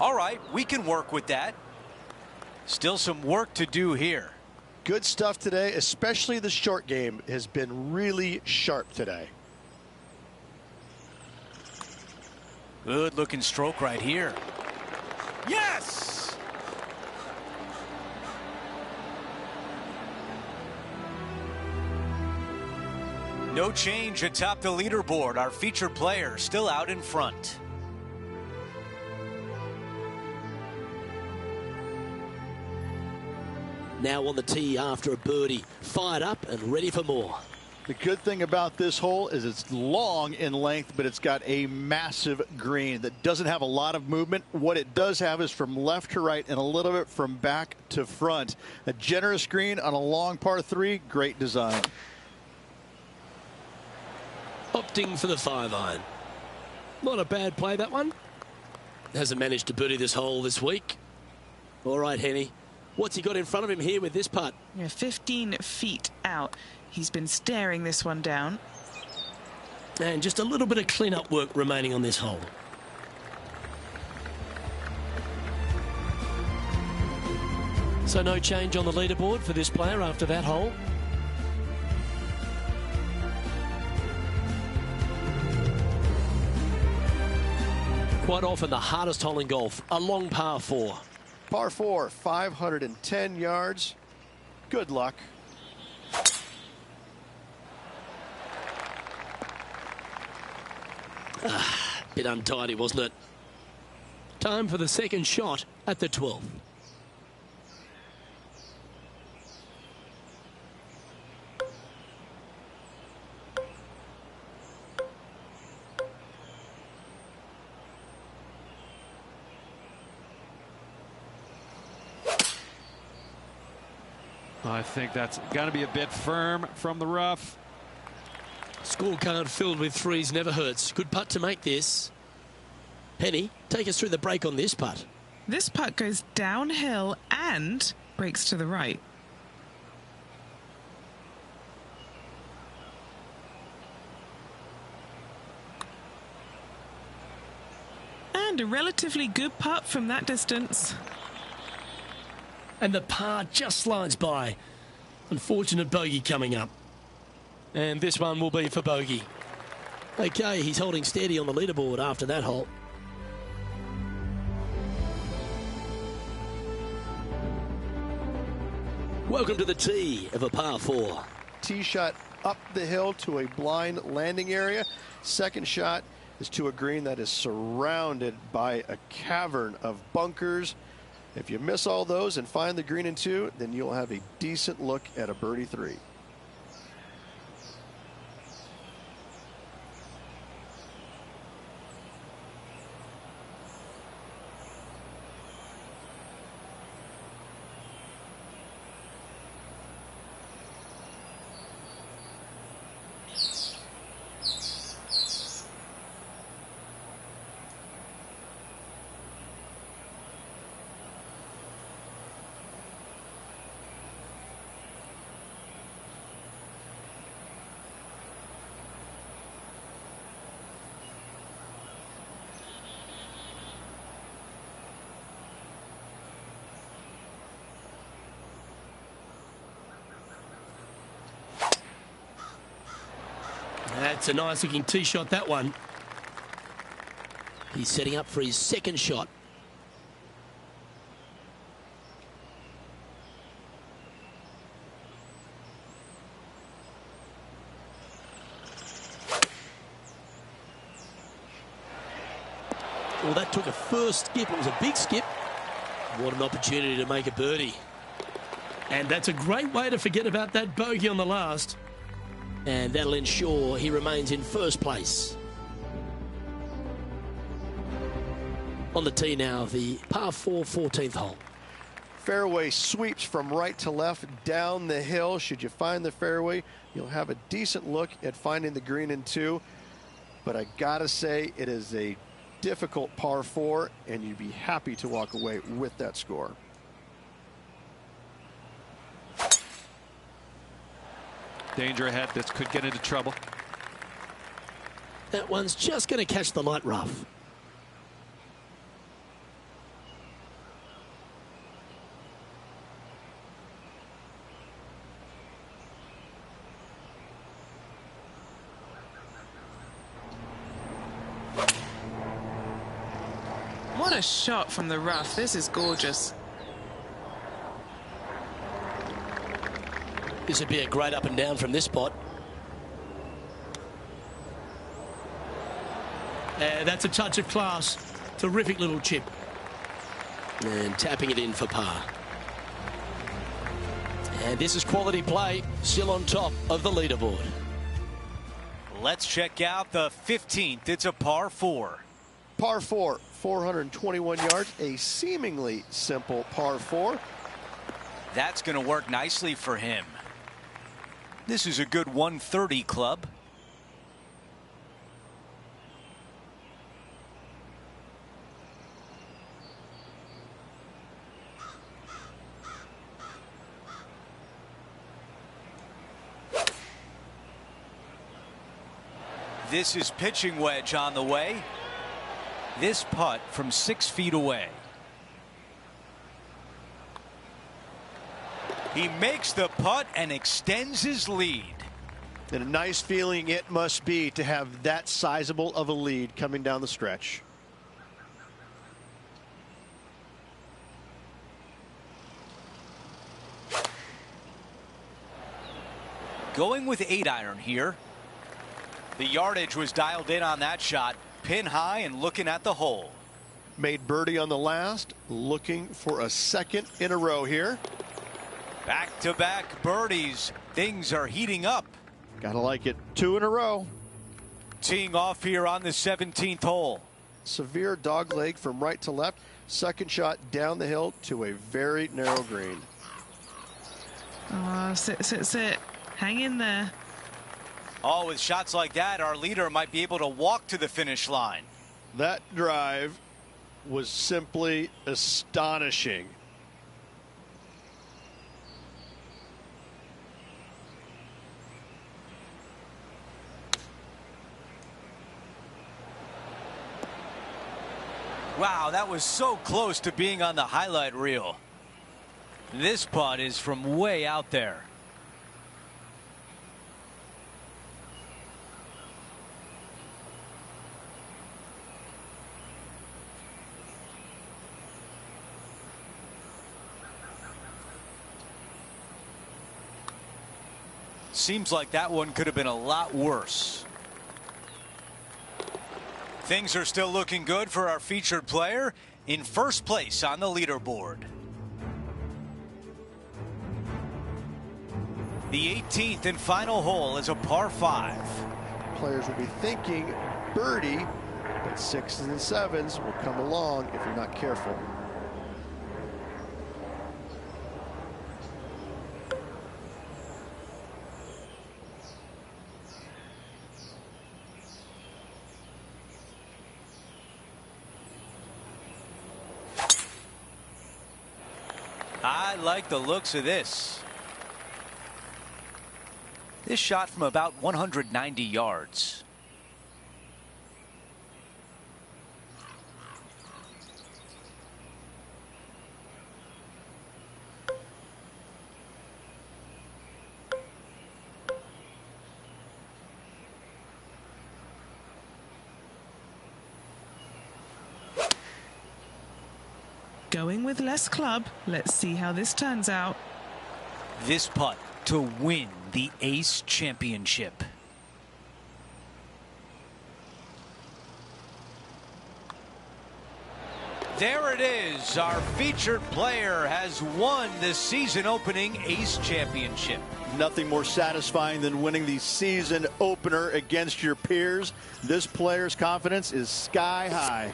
All right, we can work with that. Still some work to do here. Good stuff today, especially the short game has been really sharp today. Good looking stroke right here. Yes! No change atop the leaderboard. Our featured player still out in front. Now on the tee after a birdie. Fired up and ready for more. The good thing about this hole is it's long in length, but it's got a massive green that doesn't have a lot of movement. What it does have is from left to right and a little bit from back to front. A generous green on a long par 3. Great design. Opting for the 5-iron. Not a bad play, that one. Hasn't managed to birdie this hole this week. All right, Henny. What's he got in front of him here with this putt? Yeah, 15 feet out. He's been staring this one down. And just a little bit of clean-up work remaining on this hole. So no change on the leaderboard for this player after that hole. Quite often the hardest hole in golf, a long par 4. Par 4, 510 yards. Good luck. Bit untidy, wasn't it? Time for the second shot at the 12th. I think that's going to be a bit firm from the rough. Scorecard filled with threes never hurts. Good putt to make this. Penny, take us through the break on this putt. This putt goes downhill and breaks to the right. And a relatively good putt from that distance. And the par just slides by. Unfortunate bogey coming up. And this one will be for bogey. Okay, he's holding steady on the leaderboard after that hole. Welcome to the tee of a par 4. Tee shot up the hill to a blind landing area. Second shot is to a green that is surrounded by a cavern of bunkers. If you miss all those and find the green in 2, then you'll have a decent look at a birdie 3. That's a nice looking tee shot, that one. He's setting up for his second shot. Well, that took a first skip. It was a big skip. What an opportunity to make a birdie. And that's a great way to forget about that bogey on the last. And that'll ensure he remains in first place. On the tee now, the par 4 14th hole. Fairway sweeps from right to left down the hill. Should you find the fairway, you'll have a decent look at finding the green in 2. But I gotta say, it is a difficult par 4, and you'd be happy to walk away with that score. Danger ahead. This could get into trouble. That one's just going to catch the light rough. What a shot from the rough. This is gorgeous. This would be a great up and down from this spot. Yeah, that's a touch of class. Terrific little chip. And tapping it in for par. And this is quality play, still on top of the leaderboard. Let's check out the 15th. It's a par 4. Par 4, 421 yards, a seemingly simple par 4. That's going to work nicely for him. This is a good 130 club. This is pitching wedge on the way. This putt from 6 feet away. He makes the putt and extends his lead. And a nice feeling it must be to have that sizable of a lead coming down the stretch. Going with 8-iron here. The yardage was dialed in on that shot. Pin high and looking at the hole. Made birdie on the last, looking for a second in a row here. Back-to-back birdies. Things are heating up. Gotta like it. 2 in a row. Teeing off here on the 17th hole. Severe dog leg from right to left. Second shot down the hill to a very narrow green. Oh, sit. Hang in there. Oh, with shots like that, our leader might be able to walk to the finish line. That drive was simply astonishing. Wow, that was so close to being on the highlight reel. This putt is from way out there. Seems like that one could have been a lot worse. Things are still looking good for our featured player in first place on the leaderboard. The 18th and final hole is a par 5. Players will be thinking birdie, but 6s and 7s will come along if you're not careful. I like the looks of this. This shot from about 190 yards. Going with less club. Let's see how this turns out. This putt to win the Ace Championship. There it is. Our featured player has won the season opening Ace Championship. Nothing more satisfying than winning the season opener against your peers. This player's confidence is sky high.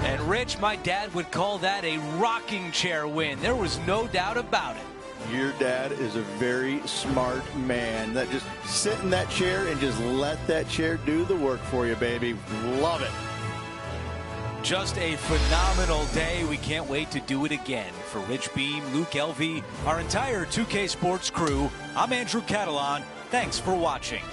And Rich, my dad would call that a rocking chair win. There was no doubt about it. Your dad is a very smart man. That just sit in that chair and just let that chair do the work for you, baby. Love it. Just a phenomenal day. We can't wait to do it again. For Rich Beam, Luke Elvey, our entire 2K Sports crew, I'm Andrew Catalan. Thanks for watching.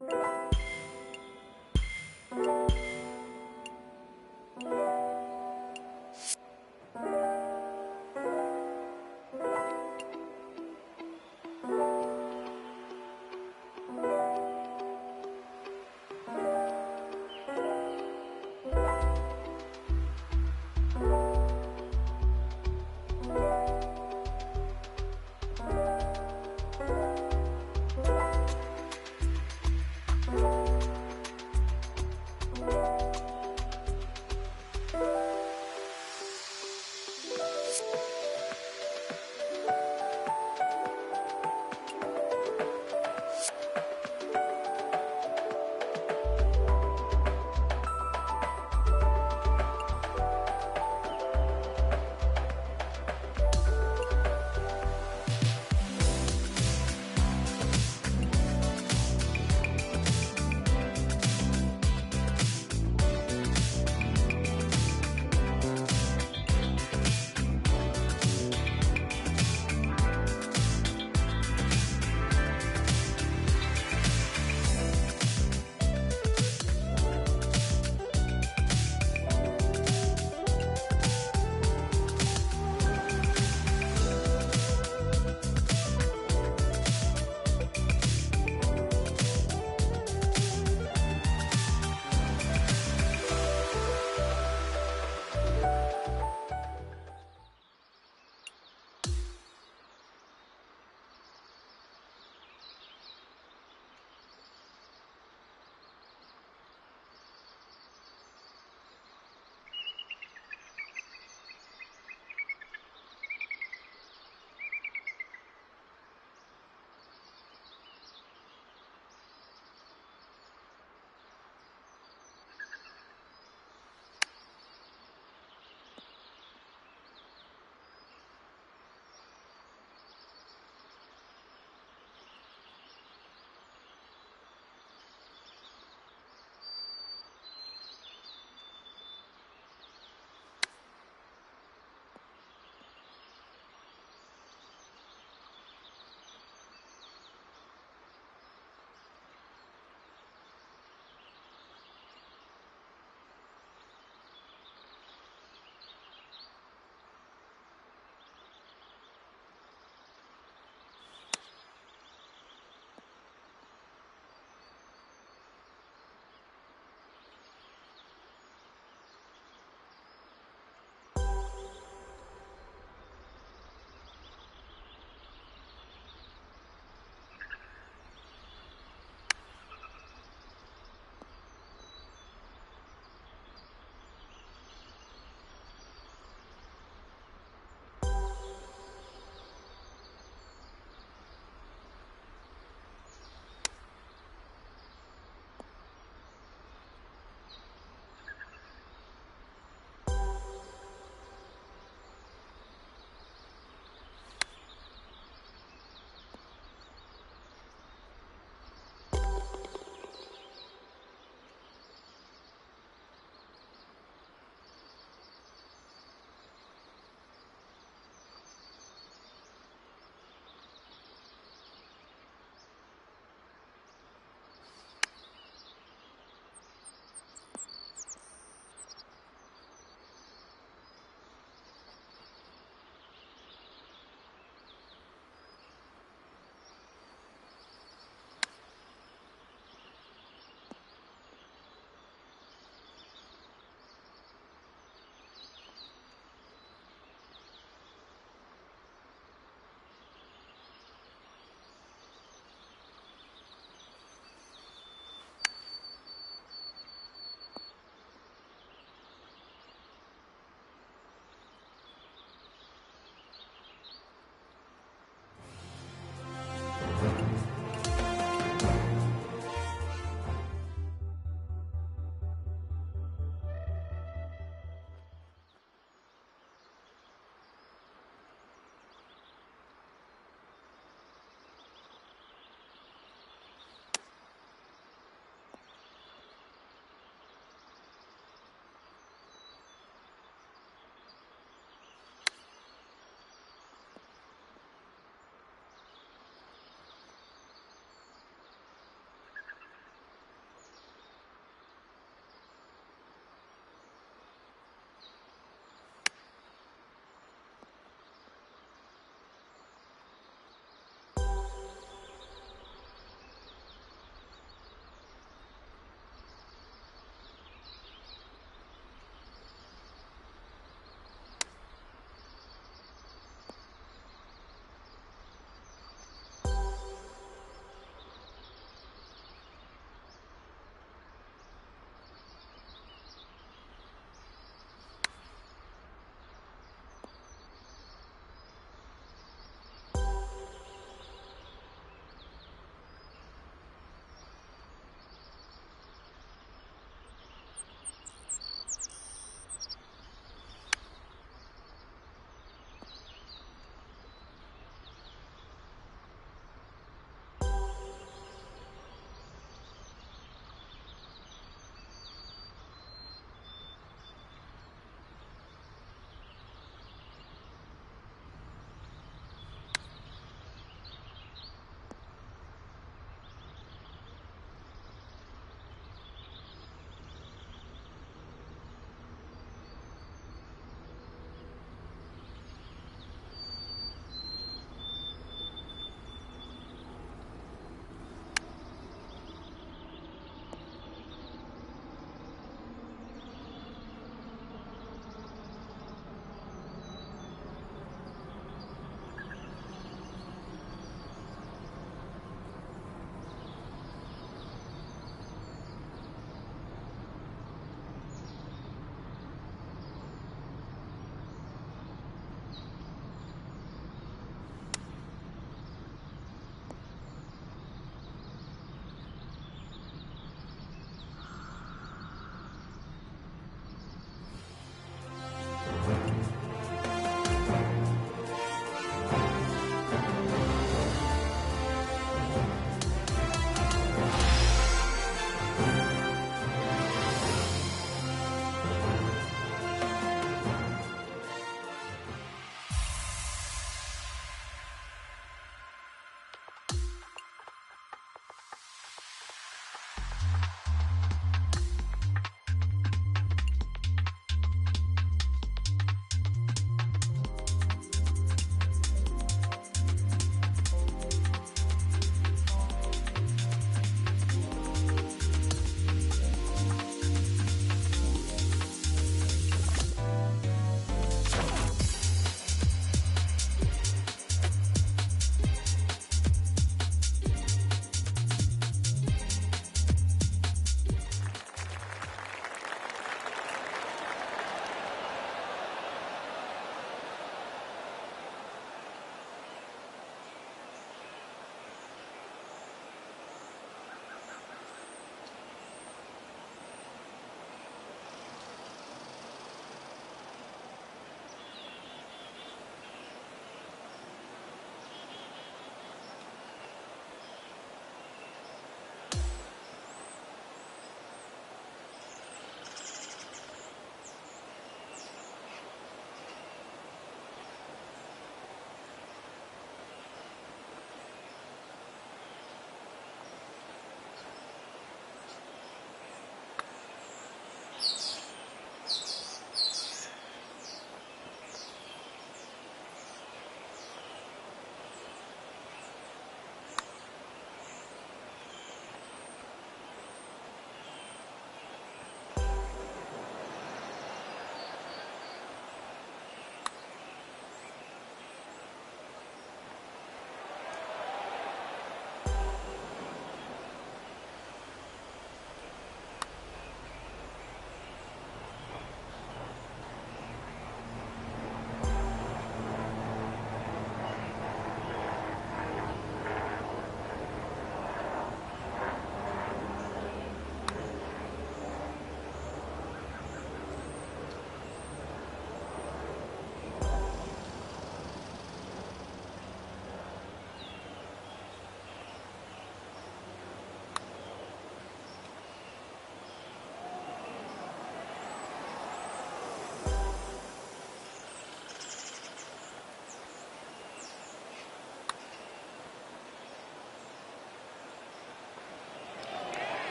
you.